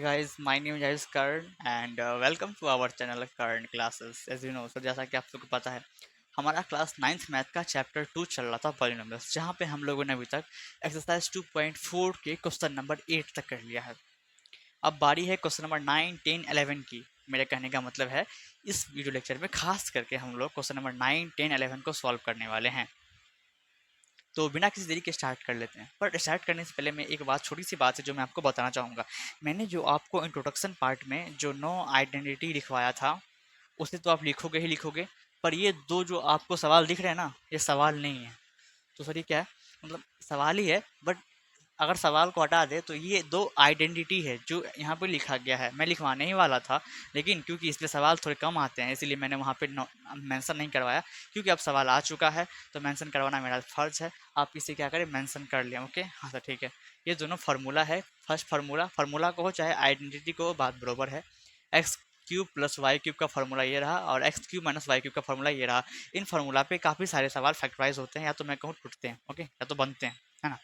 guys, my name is Karan and welcome to our channel Karan Classes. As you know, so जैसा कि आप सबको पता है हमारा क्लास 9th मैथ का चैप्टर 2 चल रहा था पॉलिनोमियल्स, जहाँ पे हम लोगों ने अभी तक एक्सरसाइज 2.4 के क्वेश्चन नंबर 8 तक कर लिया है। अब बारी है क्वेश्चन नंबर 9, 10, 11 की। मेरे कहने का मतलब है इस वीडियो लेक्चर में खास करके हम लोग क्वेश्चन नंबर 9, 10, 11 को सॉल्व करने वाले हैं। तो बिना किसी देरी के स्टार्ट कर लेते हैं। पर स्टार्ट करने से पहले मैं एक बात, छोटी सी बात है जो मैं आपको बताना चाहूँगा। मैंने जो आपको इंट्रोडक्शन पार्ट में जो नो आइडेंटिटी लिखवाया था उसे तो आप लिखोगे ही लिखोगे, पर ये दो जो आपको सवाल दिख रहे हैं ना, ये सवाल नहीं है। तो सर ये क्या है? मतलब सवाल ही है, बट अगर सवाल को हटा दे तो ये दो आइडेंटिटी है जो यहाँ पे लिखा गया है। मैं लिखवाने ही वाला था, लेकिन क्योंकि इसमें सवाल थोड़े कम आते हैं इसीलिए मैंने वहाँ पे मेंशन नहीं करवाया। क्योंकि अब सवाल आ चुका है तो मेंशन करवाना मेरा फर्ज है। आप इसे क्या करें, मेंशन कर लिया। ओके, हाँ सर ठीक है। ये दोनों फार्मूला है। फर्स्ट फार्मूला को हो चाहे आइडेंटिटी को, बात बरोबर है। X cube plus Y cube का फार्मूला ये रहा और X cube minus Y cube का फार्मूला ये रहा। इन फार्मूला पे काफ़ी सारे सवाल फैक्टराइज होते हैं, या तो मैं कहूँ टूटते हैं, ओके, या तो बनते हैं, है ना।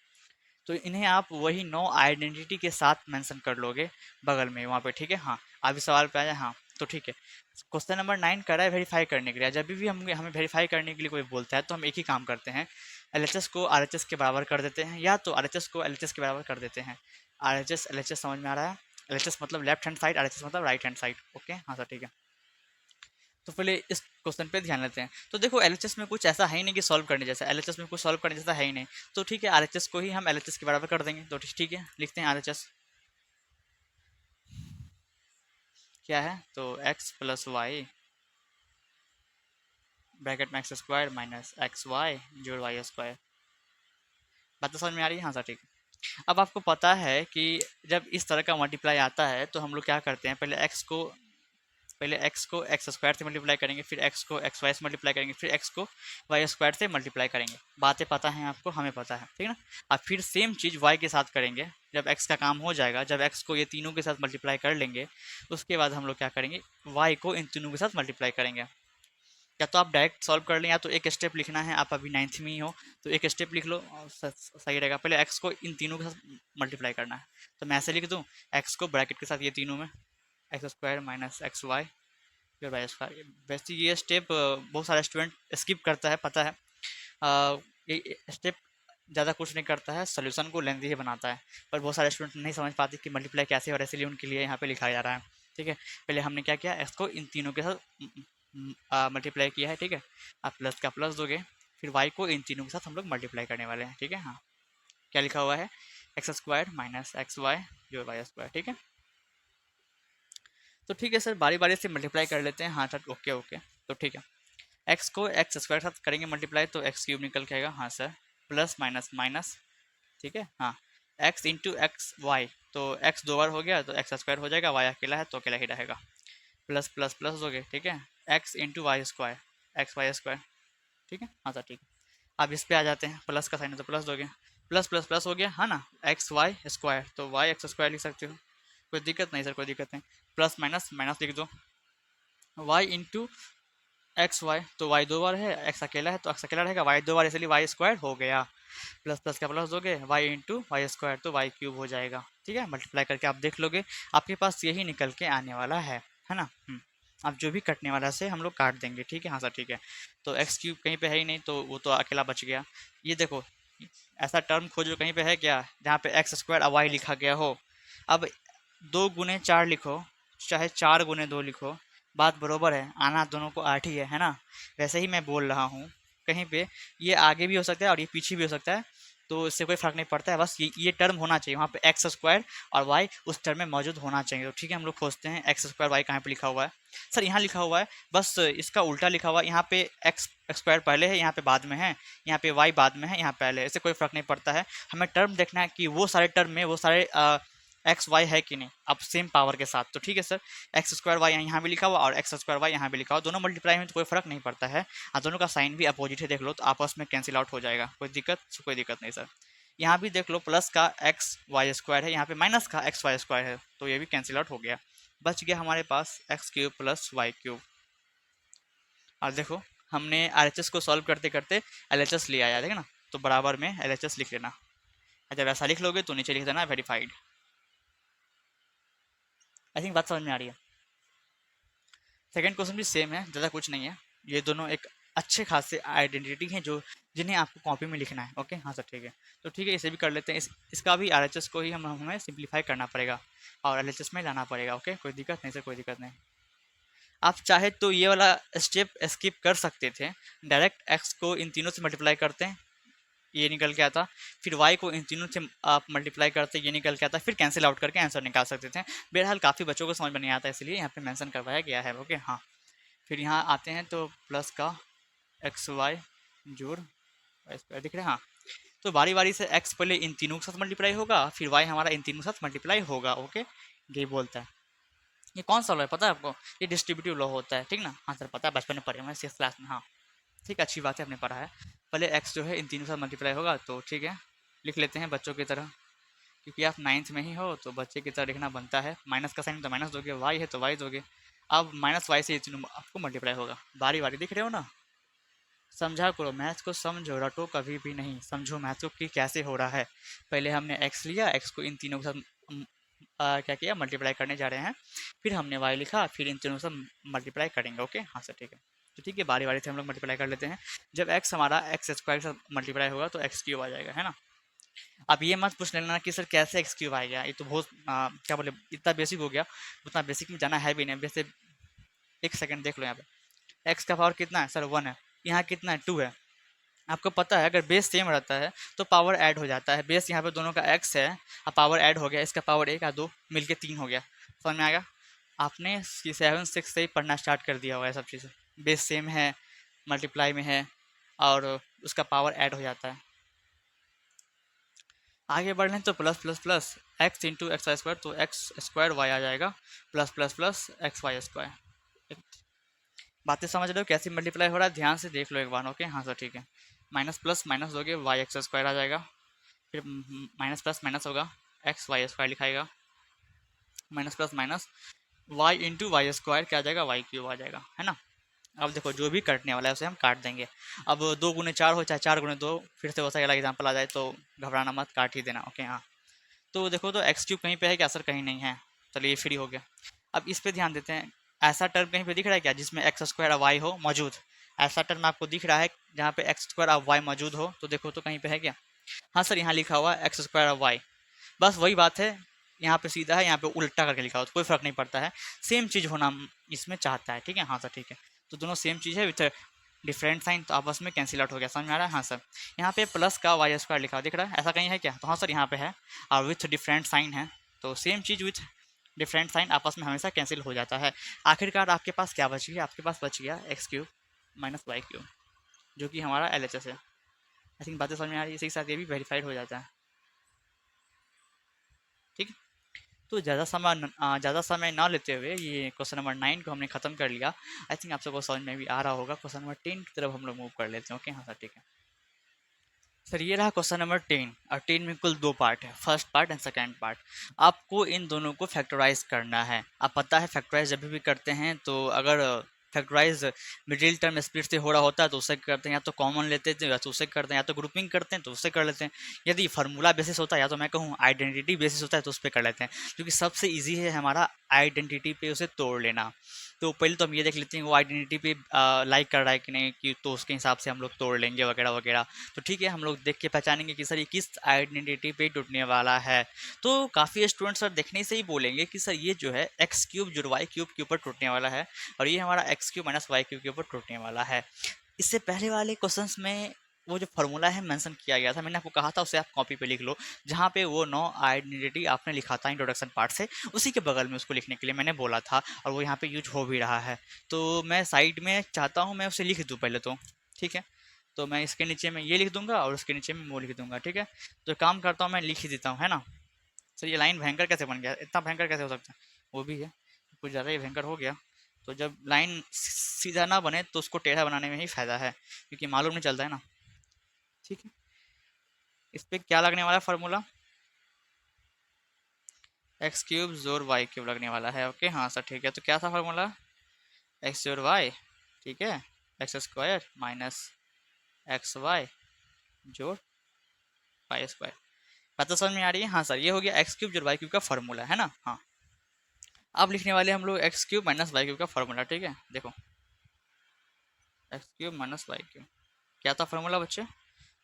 तो इन्हें आप वही नो आइडेंटिटी के साथ मेंशन कर लोगे बगल में वहाँ पे, ठीक है। हाँ, अभी सवाल पे आ जाए। हाँ तो ठीक है। क्वेश्चन नंबर 9 कर रहा है वेरीफाई करने के लिए। जब भी हमें वेरीफाई करने के लिए कोई बोलता है तो हम एक ही काम करते हैं, एलएचएस को आरएचएस के बराबर कर देते हैं, या तो आरएचएस को एलएचएस के बराबर कर देते हैं। आरएचएस एलएचएस समझ में आ रहा है? एलएचएस मतलब लेफ्ट हैंड साइड, आरएचएस मतलब राइट हैंड साइड। ओके, हाँ सर ठीक है। तो पहले इस क्वेश्चन पे ध्यान लेते हैं। तो देखो एलएचएस में कुछ ऐसा है ही नहीं कि सॉल्व करने जैसा। एलएचएस में कुछ सॉल्व करने जैसा है ही नहीं। तो ठीक है, आरएचएस को ही हम एलएचएस के बराबर कर देंगे। तो ठीक है, लिखते हैं आरएचएस क्या है। तो एक्स प्लस वाई ब्रैकेट में X square minus X Y जोड़ वाई स्क्वायर। बात तो समझ में आ रही है? हाँ सर ठीक है। अब आपको पता है कि जब इस तरह का मल्टीप्लाई आता है तो हम लोग क्या करते हैं, पहले एक्स को एक्स स्क्वायर से मल्टीप्लाई करेंगे, फिर एक्स को एक्स वाई से मल्टीप्लाई करेंगे, फिर एक्स को वाई स्क्वायर से मल्टीप्लाई करेंगे। बातें पता हैं आपको, हमें पता है, ठीक है ना। अब फिर सेम चीज़ वाई के साथ करेंगे। जब एक्स का काम हो जाएगा, जब एक्स को ये तीनों के साथ मल्टीप्लाई कर लेंगे, उसके बाद हम लोग क्या करेंगे, वाई को इन तीनों के साथ मल्टीप्लाई करेंगे। या तो आप डायरेक्ट सॉल्व कर लें, या तो एक स्टेप लिखना है। आप अभी 9th में ही हो तो एक स्टेप लिख लो और सही रहेगा। पहले एक्स को इन तीनों के साथ मल्टीप्लाई करना है। तो मैं ऐसे लिख दूँ, एक्स को ब्रैकेट के साथ ये तीनों में X square minus X Y फिर वाई स्क्वायर। वैसे ये स्टेप बहुत सारे स्टूडेंट स्किप करता है, पता है। ये स्टेप ज़्यादा कुछ नहीं करता है, सोल्यूशन को लेंदी ही बनाता है। पर बहुत सारे स्टूडेंट नहीं समझ पाते कि मल्टीप्लाई कैसे, और इसीलिए उनके लिए यहाँ पे लिखा जा रहा है, ठीक है। पहले हमने क्या किया, एक्स को इन तीनों के साथ मल्टीप्लाई किया है, ठीक है। आप प्लस का प्लस दोगे, फिर वाई को इन तीनों के साथ हम लोग मल्टीप्लाई करने वाले हैं, ठीक है। हाँ, क्या लिखा हुआ है, X square minus X Y जो वाई स्क्वायर, ठीक है। तो ठीक है सर, बारी बारी से मल्टीप्लाई कर लेते हैं। हाँ सर ओके ओके। तो ठीक है, एक्स को एक्स स्क्वायर के साथ करेंगे मल्टीप्लाई तो एक्स क्यूब निकल के आएगा। हाँ सर, प्लस माइनस माइनस, ठीक है। हाँ, एक्स इंटू एक्स वाई, तो एक्स दो बार हो गया तो एक्स स्क्वायर हो जाएगा, वाई अकेला है तो अकेला ही रहेगा। प्लस प्लस प्लस दोगे, ठीक है, X into Y square X Y square, ठीक है। हाँ सर ठीक है। अब इस पे आ जाते हैं, प्लस का साइन है तो प्लस दोगे, प्लस प्लस प्लस हो गया है ना, एक्स वाई स्क्वायर तो वाई एक्स स्क्वायर लिख सकते हो, कोई दिक्कत नहीं सर, कोई दिक्कत नहीं। प्लस माइनस माइनस लिख दो, वाई इंटू एक्स वाई, तो वाई दो बार है, एक्स अकेला है तो एक्स अकेला रहेगा, वाई दो बार इसलिए वाई स्क्वायर हो गया। प्लस प्लस का प्लस दोगे, वाई इंटू वाई स्क्वायर तो वाई क्यूब हो जाएगा, ठीक है। मल्टीप्लाई करके आप देख लोगे, आपके पास यही निकल के आने वाला है ना। अब जो भी कटने वाला से हम लोग काट देंगे, ठीक है। हाँ सर ठीक है। तो एक्स क्यूब कहीं पे है ही नहीं तो वो तो अकेला बच गया। ये देखो, ऐसा टर्म खोजो कहीं पे है क्या जहाँ पे एक्स स्क्वायर और वाई लिखा गया हो। अब 2 गुने 4 लिखो, चाहे 4 गुने 2 लिखो, बात बरोबर है, आना दोनों को 8 ही है ना। वैसे ही मैं बोल रहा हूँ, कहीं पे ये आगे भी हो सकता है और ये पीछे भी हो सकता है, तो इससे कोई फर्क नहीं पड़ता है। बस ये टर्म होना चाहिए वहाँ पे, एक्स स्क्वायर और वाई उस टर्म में मौजूद होना चाहिए। तो ठीक है, हम लोग खोजते हैं एक्स स्क्वायर वाई कहाँ पे लिखा हुआ है। सर यहाँ लिखा हुआ है, बस इसका उल्टा लिखा हुआ है। यहाँ पे एक्स स्क्वायर पहले है, यहाँ पे बाद में है, यहाँ पे वाई बाद में है, यहाँ पहले है। इससे कोई फर्क नहीं पड़ता है। हमें टर्म देखना है कि वो सारे टर्म में वो सारे एक्स वाई है कि नहीं, अब सेम पावर के साथ। तो ठीक है सर, एक्स स्क्वायर वाई यहाँ भी लिखा हुआ और एक्स स्क्वायर वाई यहाँ भी लिखा हुआ, दोनों मल्टीप्लाई में तो कोई फर्क नहीं पड़ता है। दोनों का साइन भी अपोजिट है, देख लो तो आपस में कैंसिल आउट हो जाएगा। कोई दिक्कत नहीं सर। यहाँ भी देख लो, प्लस का एक्स वाई स्क्वायर है, यहाँ पे माइनस का एक्स वाई स्क्वायर है, तो ये भी कैंसिल आउट हो गया। बच गया हमारे पास x cube plus Y cube. और देखो, हमने आरएचएस को सॉल्व करते करते एलएचएस ले आया, देखे ना। तो बराबर में एलएचएस लिख लेना। जब ऐसा लिख लोगे तो नीचे लिख देना वेरीफाइड। आई थिंक बात समझ में आ रही है। सेकंड क्वेश्चन भी सेम है, ज़्यादा कुछ नहीं है। ये दोनों एक अच्छे खासे आइडेंटिटी हैं जो जिन्हें आपको कॉपी में लिखना है। ओके हाँ सर ठीक है। तो ठीक है, इसे भी कर लेते हैं। इसका भी आरएचएस को ही हमें सिंप्लीफाई करना पड़ेगा और एलएचएस में लाना पड़ेगा। ओके कोई दिक्कत नहीं सर, कोई दिक्कत नहीं। आप चाहे तो ये वाला स्टेप स्किप कर सकते थे, डायरेक्ट एक्स को इन तीनों से मल्टीप्लाई करते हैं, ये निकल के आता। फिर वाई को इन तीनों से आप मल्टीप्लाई करते, ये निकल के आता, फिर कैंसिल आउट करके आंसर निकाल सकते थे। बहरहाल काफ़ी बच्चों को समझ में नहीं आता, इसलिए यहाँ पे मेंशन करवाया गया है। ओके हाँ, फिर यहाँ आते हैं तो प्लस का एक्स वाई जोड़ वाई स्क्वायर दिख रहा है। हाँ, तो बारी बारी से एक्स पहले इन तीनों के साथ मल्टीप्लाई होगा, फिर वाई हमारा इन तीनों के साथ मल्टीप्लाई होगा। ओके ये बोलता है। ये कौन सा लॉ है पता है आपको? ये डिस्ट्रीब्यूटिव लॉ होता है, ठीक ना? हाँ सर पता है, बचपन में पढ़े हुए हैं 6th क्लास में। हाँ ठीक है, अच्छी बात है, आपने पढ़ा है। पहले एक्स जो है इन तीनों के साथ मल्टीप्लाई होगा, तो ठीक है लिख लेते हैं बच्चों की तरह, क्योंकि आप 9th में ही हो तो बच्चे की तरह लिखना बनता है। माइनस का साइन तो माइनस दोगे, वाई है तो वाई दोगे। अब माइनस वाई से ये तीनों आपको मल्टीप्लाई होगा, बारी बारी दिख रहे हो ना? समझा करो, मैथ्स को समझो, रटो कभी भी नहीं, समझो मैथ्स को कि कैसे हो रहा है। पहले हमने एक्स लिया, एक्स को इन तीनों के साथ क्या किया, मल्टीप्लाई करने जा रहे हैं। फिर हमने वाई लिखा, फिर इन तीनों से मल्टीप्लाई करेंगे। ओके हाँ सर ठीक है। तो ठीक है, बारी बारी से हम लोग मल्टीप्लाई कर लेते हैं। जब एक्स हमारा एक्स स्क्वायर के साथ मल्टीप्लाई होगा तो एक्स क्यूब आ जाएगा, है ना? अब ये मत पूछ लेना कि सर कैसे एक्स क्यूब आएगा, ये तो बहुत क्या बोले, इतना बेसिक हो गया, उतना बेसिक में जाना है भी नहीं। वैसे एक सेकंड देख लो, यहाँ पे एक्स का पावर कितना है सर? 1 है। यहाँ कितना है? 2 है। आपको पता है अगर बेस सेम रहता है तो पावर ऐड हो जाता है। बेस यहाँ पे दोनों का एक्स है, अब पावर ऐड हो गया, इसका पावर 1 और 2 मिलके 3 हो गया। समझ में आएगा? आपने 7 6 से ही पढ़ना स्टार्ट कर दिया होगा ये सब चीज़ें। बेस सेम है, मल्टीप्लाई में है, और उसका पावर ऐड हो जाता है। आगे बढ़ लें तो plus plus plus X into X Y square, तो एक्स स्क्वायर वाई आ जाएगा, plus plus plus X Y square. बातें समझ रहे हो कैसे मल्टीप्लाई हो रहा है? ध्यान से देख लो एक बार। ओके हाँ सर ठीक है। माइनस प्लस माइनस दोगे, वाई एक्स स्क्वायर आ जाएगा। फिर माइनस प्लस माइनस होगा, एक्स वाई स्क्वायर लिखाएगा। Minus plus minus y into Y square क्या आ जाएगा? वाई क्यूब आ जाएगा, है ना? अब देखो जो भी काटने वाला है उसे हम काट देंगे। अब 2 गुने 4 हो चाहे 4 गुने 2, फिर से वैसा अगला एग्जाम्पल आ जाए तो घबराना मत, काट ही देना। ओके हाँ, तो देखो तो एक्स क्यूब कहीं पे है क्या सर? कहीं नहीं है। चलिए ये फ्री हो गया। अब इस पे ध्यान देते हैं, ऐसा टर्म कहीं पे दिख रहा है क्या जिसमें एक्स स्क्वायर और वाई हो मौजूद? ऐसा टर्म आपको दिख रहा है जहाँ पे एक्स स्क्वायर और वाई मौजूद हो? तो देखो तो कहीं पे है क्या? हाँ सर, यहाँ लिखा हुआ है एक्स स्क्वायर और वाई। बस वही बात है, यहाँ पे सीधा है, यहाँ पे उल्टा करके लिखा हो तो कोई फर्क नहीं पड़ता है। सेम चीज़ होना इसमें चाहता है, ठीक है? हाँ सर ठीक है। तो दोनों सेम चीज़ है विथ डिफरेंट साइन, तो आपस में कैंसिल आउट हो गया। समझ में आ रहा है? हाँ सर। यहाँ पे प्लस का वाई स्क्वायर लिखा हुआ दिख रहा है, ऐसा कहीं है क्या? तो हाँ सर यहाँ पे है, और विथ डिफरेंट साइन है, तो सेम चीज़ विथ डिफरेंट साइन आपस में हमेशा कैंसिल हो जाता है। आखिरकार आपके पास क्या बच गया? आपके पास बच गया X cube minus Y cube, जो कि हमारा एल एच एस है। आई थिंक बातें समझ में आ रही है, इसी के साथ ये भी वेरीफाइड हो जाता है। ठीक है, तो ज़्यादा समय ना लेते हुए ये क्वेश्चन नंबर 9 को हमने खत्म कर लिया। आई थिंक आप सबको समझ में भी आ रहा होगा। क्वेश्चन नंबर 10 की तरफ हम लोग मूव कर लेते हैं। ओके हाँ सर ठीक है। सर ये रहा क्वेश्चन नंबर 10, और 10 में कुल 2 पार्ट है, first part and second part. आपको इन दोनों को फैक्टराइज करना है। आप पता है फैक्टराइज जब भी करते हैं तो अगर फैक्टराइज मिडिल टर्म स्प्लिट से हो रहा होता है तो उससे करते हैं, या तो कॉमन लेते हैं या तो उससे करते हैं, या तो ग्रुपिंग करते हैं तो उससे कर लेते हैं। यदि फार्मूला बेसिस होता है या तो मैं कहूँ आइडेंटिटी बेसिस होता है तो उस पर कर लेते हैं, क्योंकि सबसे ईजी है हमारा आइडेंटिटी पे उसे तोड़ लेना। तो पहले तो हम ये देख लेते हैं वो आइडेंटिटी पे लाइक कर रहा है कि नहीं, कि तो उसके हिसाब से हम लोग तोड़ लेंगे वगैरह वगैरह। तो ठीक है, हम लोग देख के पहचानेंगे कि सर ये किस आइडेंटिटी पे टूटने वाला है। तो काफ़ी स्टूडेंट्स सर देखने से ही बोलेंगे कि सर ये जो है एक्स क्यूब जो वाई क्यूब के ऊपर टूटने वाला है, और ये हमारा X cube minus Y cube के ऊपर टूटने वाला है। इससे पहले वाले क्वेश्चंस में वो जो फार्मूला है मेंशन किया गया था, मैंने आपको कहा था उसे आप कॉपी पे लिख लो, जहाँ पे वो नो आइडेंटिटी आपने लिखा था इंट्रोडक्शन पार्ट से, उसी के बगल में उसको लिखने के लिए मैंने बोला था, और वो यहाँ पे यूज हो भी रहा है। तो मैं साइड में चाहता हूँ मैं उसे लिख दूँ पहले तो, ठीक है? तो मैं इसके नीचे में ये लिख दूंगा और उसके नीचे में वो लिख दूंगा, ठीक है? तो काम करता हूँ मैं लिख ही देता हूँ, है ना? सर ये लाइन भयंकर कैसे बन गया? इतना भयंकर कैसे हो सकता है? वो भी है, कुछ ज़्यादा ही भयंकर हो गया। तो जब लाइन सीधा ना बने तो उसको टेढ़ा बनाने में ही फ़ायदा है, क्योंकि मालूम नहीं चलता है ना। ठीक है, इस पर क्या लगने वाला है फार्मूला? एक्स क्यूब जोर वाई क्यूब लगने वाला है। ओके हाँ सर ठीक है। तो क्या था फार्मूला? एक्स जोर वाई, ठीक है, X square minus X Y जोड़ वाई स्क्वायर। बात तो समझ में आ रही है? हाँ सर, ये हो गया एक्स क्यूब जोड़ वाई क्यूब का फार्मूला, है ना? हाँ, अब लिखने वाले हम लोग X cube minus Y cube का फॉर्मूला, ठीक है। देखो X cube minus Y cube क्या था फॉर्मूला बच्चे?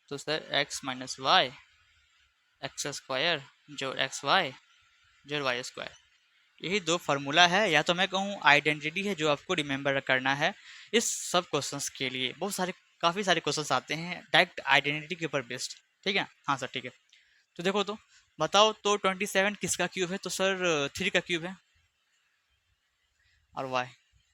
तो sir X minus Y x square जो एक्स वाई जो वाई स्क्वायर, यही दो फार्मूला है, या तो मैं कहूँ आइडेंटिटी है जो आपको रिमेंबर करना है इस सब क्वेश्चंस के लिए। बहुत सारे काफ़ी सारे क्वेश्चंस आते हैं डायरेक्ट आइडेंटिटी के ऊपर बेस्ड, ठीक है। हाँ सर ठीक है। तो देखो तो बताओ तो 27 किसका क्यूब है? तो सर 3 का क्यूब है और वाई,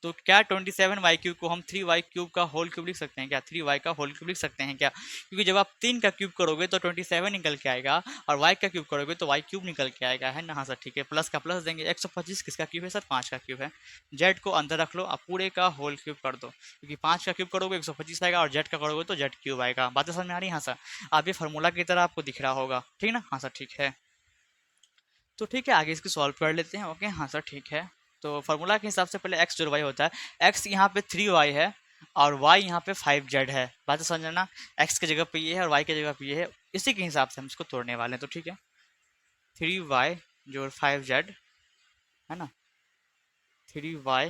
तो क्या 27 वाई क्यूब को हम 3 वाई क्यूब का होल क्यूब लिख सकते हैं क्या? 3 वाई का होल क्यूब लिख सकते हैं क्या? क्योंकि जब आप 3 का क्यूब करोगे तो 27 निकल के आएगा, और वाई का क्यूब करोगे तो वाई क्यूब निकल के आएगा, है ना। हाँ सर ठीक है, प्लस का प्लस देंगे। 125 किसका क्यूब है सर? 5 का क्यूब है। जेड को अंदर रख लो, आप पूरे का होल क्यूब कर दो, क्योंकि 5 का क्यूब करोगे 125 आएगा, और जेड का करोगे तो जेड क्यूब आएगा। बातें समझ में आ रही है? हाँ सर, आप ये फार्मूला की तरह आपको दिख रहा होगा, ठीक ना। हाँ सर ठीक है। तो ठीक है, आगे इसको सॉल्व कर लेते हैं। ओके हाँ सर ठीक है। तो फार्मूला के हिसाब से पहले एक्स जोड़ वाई होता है, एक्स यहाँ पे 3 वाई है और वाई यहाँ पे 5 जेड है। बात समझना, एक्स की जगह पे ये है और वाई की जगह पे ये है, इसी के हिसाब से हम इसको तोड़ने वाले हैं। तो ठीक है, 3 वाई जोड़ 5 जेड, है ना, 3 वाई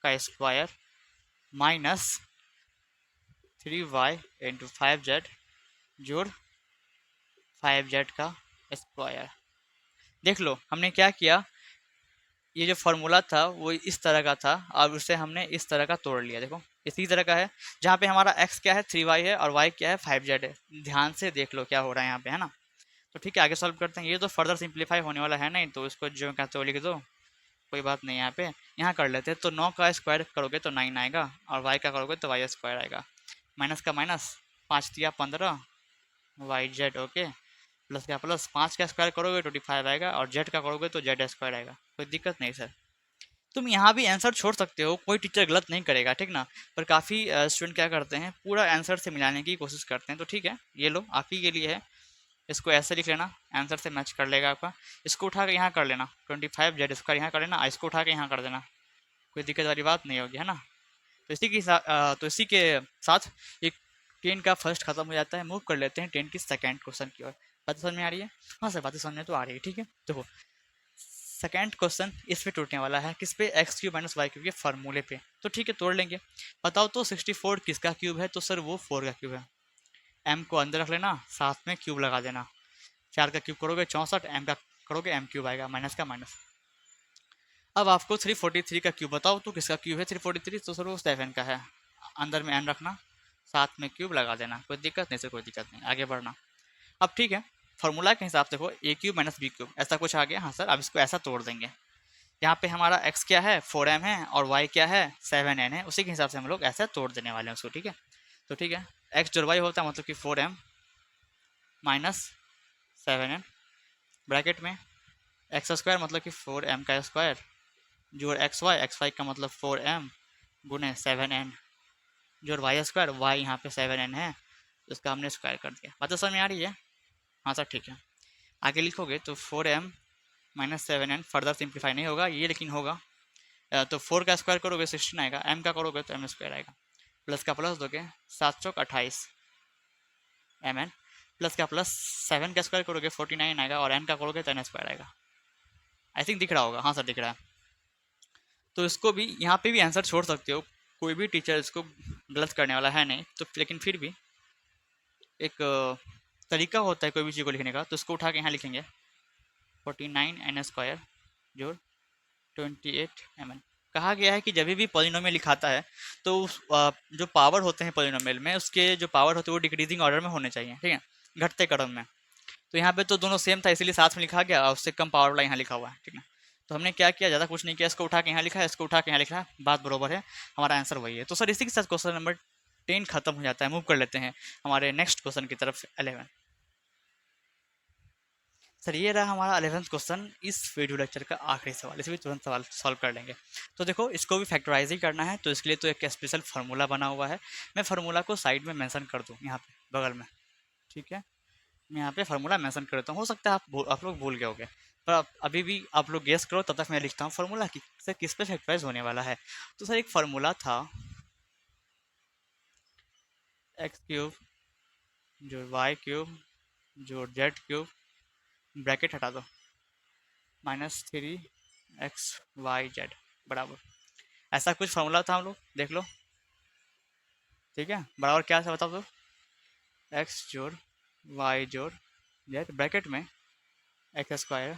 का square minus 3 Y into 5 Z जोड़ 5 जेड का स्क्वायर। देख लो हमने क्या किया, ये जो फार्मूला था वो इस तरह का था, और उसे हमने इस तरह का तोड़ लिया। देखो इसी तरह का है, जहाँ पे हमारा x क्या है 3 वाई है और y क्या है 5 जेड है। ध्यान से देख लो क्या हो रहा है यहाँ पे, है ना। तो ठीक है, आगे सॉल्व करते हैं। ये तो फर्दर सिंप्लीफाई होने वाला है नहीं, तो इसको जो कहते हो लिख दो, कोई बात नहीं। यहाँ पे यहाँ कर लेते हैं, तो 9 का स्क्वायर करोगे तो 9 आएगा, और वाई का करोगे तो वाई स्क्वायर आएगा। माइनस का minus, 5×3 = 15 Y Z, okay. Plus का प्लस, 5 का स्क्वायर करोगे 25 आएगा, और जेड का करोगे तो जेड स्क्वायर आएगा। कोई दिक्कत नहीं सर, तुम यहाँ भी आंसर छोड़ सकते हो, कोई टीचर गलत नहीं करेगा, ठीक ना। पर काफ़ी स्टूडेंट क्या करते हैं, पूरा आंसर से मिलाने की कोशिश करते हैं। तो ठीक है, ये लो आप ही के लिए है, इसको ऐसे लिख लेना, आंसर से मैच कर लेगा आपका। इसको उठा के यहाँ कर लेना, 25 जेड स्क्वायर यहाँ कर लेना, इसको उठा के यहाँ कर देना, कोई दिक्कत वाली बात नहीं होगी, है ना। तो तो इसी के साथ एक 10 का फर्स्ट खत्म हो जाता है। मूव कर लेते हैं 10 की सेकेंड क्वेश्चन की ओर। बात समझ में आ रही है? हाँ सर बातें समझ में तो आ रही है, ठीक है। देखो सेकेंड क्वेश्चन इस पे टूटने वाला है, किस पे? X cube minus Y cube के फार्मूले पे। तो ठीक है, तोड़ लेंगे। बताओ तो 64 किसका क्यूब है? तो सर वो 4 का क्यूब है। एम को अंदर रख लेना, साथ में क्यूब लगा देना। 4 का क्यूब करोगे 64, एम का करोगे एम क्यूब आएगा, माइनस का माइनस। अब आपको 343 का क्यूब बताओ तो किसका क्यूब है 343? तो सर वो 7 का है। अंदर में एन रखना, साथ में क्यूब लगा देना, कोई दिक्कत नहीं सर, कोई दिक्कत नहीं, आगे बढ़ना। अब ठीक है, फॉर्मूला के हिसाब से देखो ए क्यूब माइनस बी क्यूब ऐसा कुछ आ गया। हाँ सर, अब इसको ऐसा तोड़ देंगे, यहाँ पे हमारा x क्या है 4m है, और y क्या है 7n है, उसी के हिसाब से हम लोग ऐसा तोड़ देने वाले हैं उसको, ठीक है। तो ठीक है, x जोड़ y होता है मतलब कि 4m माइनस 7n, ब्रैकेट में एक्स स्क्वायर मतलब कि 4m का स्क्वायर जोड़ एक्स वाई का मतलब 4m गुने 7n जोड़ वाई स्क्वायर, y यहाँ पे 7n है तो इसका हमने स्क्वायर कर दिया। बात तो समझ में आ रही है? हाँ सर ठीक है। आगे लिखोगे तो 4m minus 7n, further simplify नहीं होगा ये, लेकिन होगा। तो 4 का स्क्वायर करोगे 16 आएगा, m का करोगे तो m स्क्वायर आएगा, प्लस का प्लस दोगे 7×28 mn, प्लस का प्लस 7 का स्क्वायर करोगे 49 आएगा, और n का करोगे तो n स्क्वायर आएगा। आई थिंक दिख रहा होगा, हाँ सर दिख रहा है। तो इसको भी यहाँ पे भी आंसर छोड़ सकते हो, कोई भी टीचर इसको गलत करने वाला है नहीं, तो लेकिन फिर भी एक तरीका होता है कोई भी चीज़ को लिखने का। तो इसको उठा के यहाँ लिखेंगे 49 n स्क्वायर जोड़ 28 mn। कहा गया है कि जब भी पॉलिनोमियल लिखाता है तो जो पावर होते हैं पॉलिनोमियल में, उसके जो पावर होते हैं वो डिक्रीजिंग ऑर्डर में होने चाहिए, ठीक है, घटते क्रम में। तो यहाँ पे तो दोनों सेम था इसीलिए साथ में लिखा गया, और उससे कम पावर वाला यहाँ लिखा हुआ है, ठीक है। तो हमने क्या किया, ज़्यादा कुछ नहीं किया, इसको उठा के यहाँ लिखा है, इसको उठा के यहाँ लिखा है, बात बरोबर है, हमारा आंसर वही है। तो सर इसी के साथ क्वेश्चन नंबर 10 खत्म हो जाता है। मूव कर लेते हैं हमारे नेक्स्ट क्वेश्चन की तरफ, 11। सर ये रहा हमारा 11th क्वेश्चन, इस वीडियो लेक्चर का आखिरी सवाल, इसे भी तुरंत सवाल सॉल्व कर लेंगे। तो देखो इसको भी फैक्टराइज ही करना है, तो इसके लिए तो एक स्पेशल फार्मूला बना हुआ है। मैं फार्मूला को साइड में मेंशन कर दूँ यहाँ पे बगल में, ठीक है। मैं यहाँ पे फार्मूला मेंशन कर देता हूँ, हो सकता है आप लोग भूल गए होंगे, पर अभी भी आप लोग गेस करो, तब तक मैं लिखता हूँ फार्मूला की सर किस पे फैक्टराइज होने वाला है। तो सर एक फार्मूला था एक्स क्यूब जो वाई क्यूब जो जेड क्यूब, ब्रैकेट हटा दो, -3 एक्स वाई जेड बराबर, ऐसा कुछ फॉर्मूला था हम लोग देख लो, ठीक है। बराबर क्या था बताओ तो, एक्स जोड़ वाई जोड़ जेड ब्रैकेट में एक्स स्क्वायर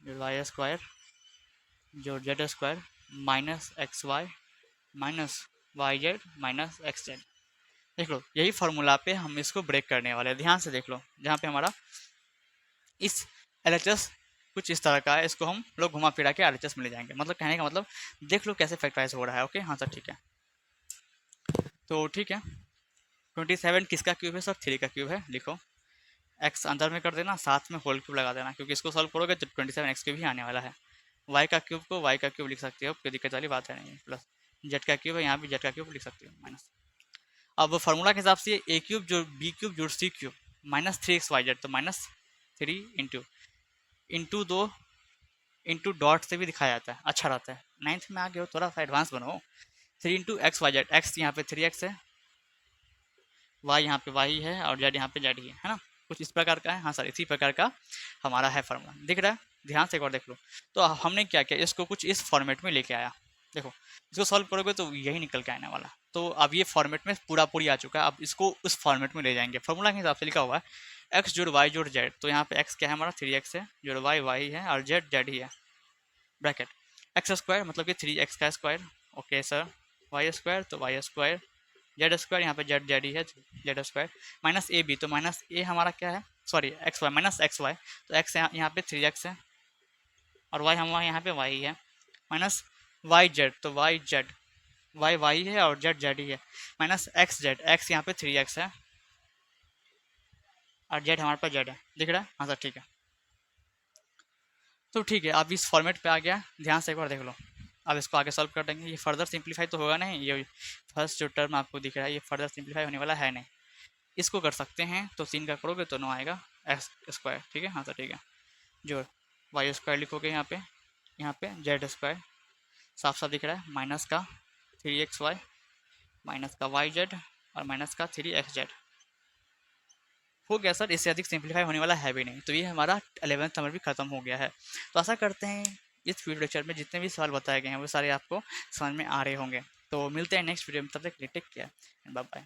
जोड़ वाई स्क्वायर जोड़ Z square minus X Y minus Y Z minus X Z. देख लो यही फार्मूला पे हम इसको ब्रेक करने वाले हैं, ध्यान से देख लो, जहाँ पे हमारा इस एलएचएस कुछ इस तरह का है, इसको हम लोग घुमा फिरा के एलएचएस में ले जाएंगे, मतलब कहने का मतलब देख लो कैसे फैक्टराइज हो रहा है। ओके हाँ सर ठीक है, तो ठीक है 27 किसका क्यूब है सर, 3 का क्यूब है, लिखो एक्स अंदर में कर देना, साथ में होल क्यूब लगा देना, क्योंकि इसको सॉल्व करोगे तो 27 एक्स क्यूब ही आने वाला है। वाई का क्यूब को वाई का क्यूब लिख सकते हो, कोई दिक्कत वाली बात है नहीं, प्लस जेड का क्यूब है, यहाँ भी जेड का क्यूब लिख सकते हो माइनस। अब फार्मूला के हिसाब से ए क्यूब जोड़ बी क्यूब जोड़ सी क्यूब माइनस 3xyz, तो माइनस 3 इंटू 2 इंटू डॉट से भी दिखाया जाता है, अच्छा रहता है, 9th में आ गए हो थोड़ा सा एडवांस बनो। 3 into X Y Z, X यहाँ पे 3x है, वाई यहाँ पे वाई है और जेड यहाँ पे जेड ही है ना, कुछ इस प्रकार का है। हाँ सर इसी प्रकार का हमारा है फार्मूला, दिख रहा है, ध्यान से एक बार देख लो। तो हमने क्या किया, इसको कुछ इस फॉर्मेट में लेके आया, देखो इसको सॉल्व करोगे तो यही निकल के आने वाला। तो अब ये फॉर्मेट में पूरी आ चुका है, अब इसको उस फॉर्मेट में ले जाएंगे। फार्मूला के हिसाब से लिखा हुआ है एक्स जोड़ वाई जोड़ जेड, तो यहाँ पे एक्स क्या है हमारा 3x है, जोड़ वाई वाई है और जेड जेड ही है, ब्रैकेट एक्स स्क्वायर मतलब कि 3x का square, okay sir, Y square तो वाई स्क्वायर, जेड स्क्वायर यहाँ पे जेड जेड ही है, Z square minus A B, तो माइनस ए हमारा क्या है, sorry X Y minus X Y, तो एक्स यहाँ पे 3x है और वाई हमारा यहाँ पे वाई है, माइनस वाई जेड तो वाई जेड वाई वाई है और जेड जेड ही है, माइनस एक्स जेड, एक्स यहाँ पे 3x है और जेड हमारे पास जेड है, दिख रहा है हाँ सर ठीक है। तो ठीक है अब इस फॉर्मेट पे आ गया, ध्यान से एक बार देख लो। अब इसको आगे सॉल्व कर देंगे, ये फर्दर सिंप्लीफाई तो होगा नहीं, ये फर्स्ट जो टर्म आपको दिख रहा है ये फर्दर सिंप्लीफाई होने वाला है नहीं, इसको कर सकते हैं तो 3 का करोगे तो 9 आएगा एक्स स्क्वायर, ठीक है हाँ सर ठीक है, जोड़ वाई स्क्वायर लिखोगे यहाँ पे जेड स्क्वायर साफ साफ दिख रहा है, माइनस का 3xy माइनस का वाई जेड और माइनस का 3x जेड हो गया सर, इससे अधिक सिंप्लीफाई होने वाला है भी नहीं। तो ये हमारा 11th नंबर भी खत्म हो गया है। तो आशा करते हैं इस वीडियो लेक्चर में जितने भी सवाल बताए गए हैं वो सारे आपको समझ में आ रहे होंगे। तो मिलते हैं नेक्स्ट वीडियो में, तब तक टेक केयर, बाय बाय।